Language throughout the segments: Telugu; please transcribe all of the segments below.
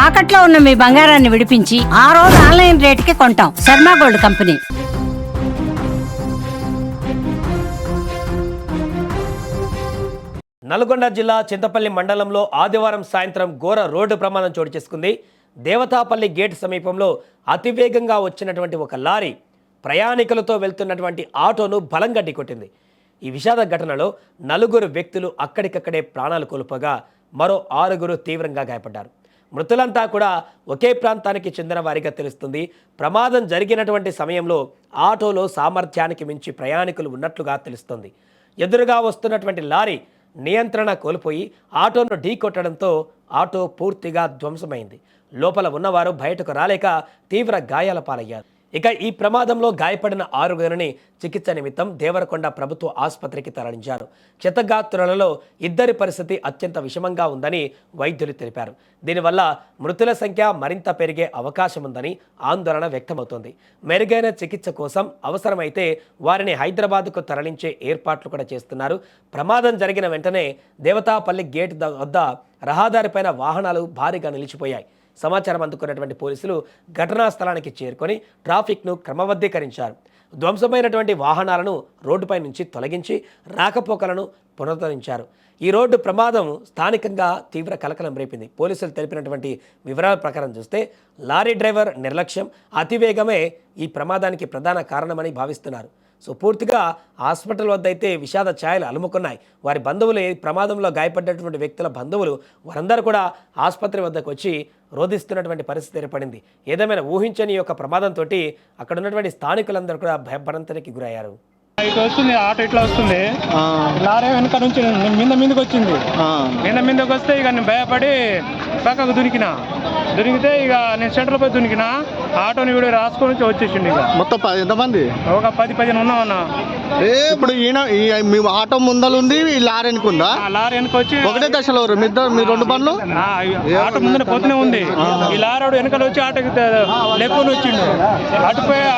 తాకట్లో ఉన్న మీ బంగారాన్ని విడిపించి ఆ రోజు ఆన్లైన్ రేటుకి కొంటాం. Sharma gold company. నల్గొండ జిల్లా చింతపల్లి మండలంలో ఆదివారం సాయంత్రం ఘోర రోడ్డు ప్రమాదం చోటు చేసుకుంది. దేవతాపల్లి గేట్ సమీపంలో అతివేగంగా వచ్చినటువంటి ఒక లారీ ప్రయాణికులతో వెళ్తున్నటువంటి ఆటోను బలంగా ఢీకొట్టింది. ఈ విషాద ఘటనలో 4 వ్యక్తులు అక్కడికక్కడే ప్రాణాలు కోల్పోగా మరో 6 తీవ్రంగా గాయపడ్డారు. మృతులంతా కూడా ఒకే ప్రాంతానికి చెందిన వారిగా తెలుస్తుంది. ప్రమాదం జరిగినటువంటి సమయంలో ఆటోలో సామర్థ్యానికి మించి ప్రయాణికులు ఉన్నట్లుగా తెలుస్తుంది. ఎదురుగా వస్తున్నటువంటి లారీ నియంత్రణ కోల్పోయి ఆటోను ఢీకొట్టడంతో ఆటో పూర్తిగా ధ్వంసమైంది. లోపల ఉన్నవారు బయటకు రాలేక తీవ్ర గాయాల పాలయ్యారు. ఇక ఈ ప్రమాదంలో గాయపడిన 6 చికిత్స నిమిత్తం దేవరకొండ ప్రభుత్వ ఆసుపత్రికి తరలించారు. క్షతగాత్రులలో 2 పరిస్థితి అత్యంత విషమంగా ఉందని వైద్యులు తెలిపారు. దీనివల్ల మృతుల సంఖ్య మరింత పెరిగే అవకాశం ఉందని ఆందోళన వ్యక్తమవుతోంది. మెరుగైన చికిత్స కోసం అవసరమైతే వారిని హైదరాబాద్కు తరలించే ఏర్పాట్లు కూడా చేస్తున్నారు. ప్రమాదం జరిగిన వెంటనే దేవతాపల్లి గేట్ వద్ద రహదారిపైన వాహనాలు భారీగా నిలిచిపోయాయి. సమాచారం అందుకున్నటువంటి పోలీసులు ఘటనా స్థలానికి చేరుకొని ట్రాఫిక్ను క్రమబద్ధీకరించారు. ధ్వంసమైనటువంటి వాహనాలను రోడ్డుపై నుంచి తొలగించి రాకపోకలను పునరుద్ధరించారు. ఈ రోడ్డు ప్రమాదం స్థానికంగా తీవ్ర కలకలం రేపింది. పోలీసులు తెలిపినటువంటి వివరాల ప్రకారం చూస్తే లారీ డ్రైవర్ నిర్లక్ష్యం, అతివేగమే ఈ ప్రమాదానికి ప్రధాన కారణమని భావిస్తున్నారు. సో పూర్తిగా హాస్పిటల్ వద్ద అయితే విషాద ఛాయలు అలుముకున్నాయి. వారి బంధువులు, ప్రమాదంలో గాయపడ్డటువంటి వ్యక్తుల బంధువులు వారందరూ కూడా ఆసుపత్రి వద్దకు వచ్చి రోధిస్తున్నటువంటి పరిస్థితి ఏర్పడింది. ఏదేమైనా ఊహించని యొక్క ప్రమాదంతో అక్కడ ఉన్నటువంటి స్థానికులందరూ కూడా భయభ్రాంతికి గురయ్యారు. ఇటు వస్తుంది ఆటో, ఇట్లా వస్తుంది లారీ వెనక నుంచి మీదకి వచ్చింది. మీదకి వస్తే ఇక నేను భయపడి పక్కకు దొరికితే ఇక నేను సెంటర్ పోయి దునికినా ఆటోని వీడు రాసుకొని వచ్చేసిండు. ఇక మొత్తం ఎంతమంది? ఒక 10-15 ఉన్నామన్నా. ఇప్పుడు మీ ఆటో ముందలుంది, ఈ లారీ వెనుకుందా? లారీ వెనక వచ్చి ఒకటే దశలో మీ 2 బండ్లు ఆటో ముందర పోతూనే ఉంది. ఈ లారీ వెనకాల వచ్చి ఆటోకి లేకొని వచ్చిండు.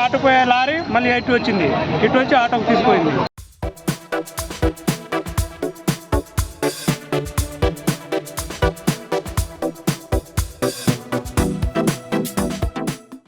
అటుపోయే లారీ మళ్ళీ ఇటు వచ్చింది. ఇటు వచ్చి ఆటోకి తీసుకుపోయింది.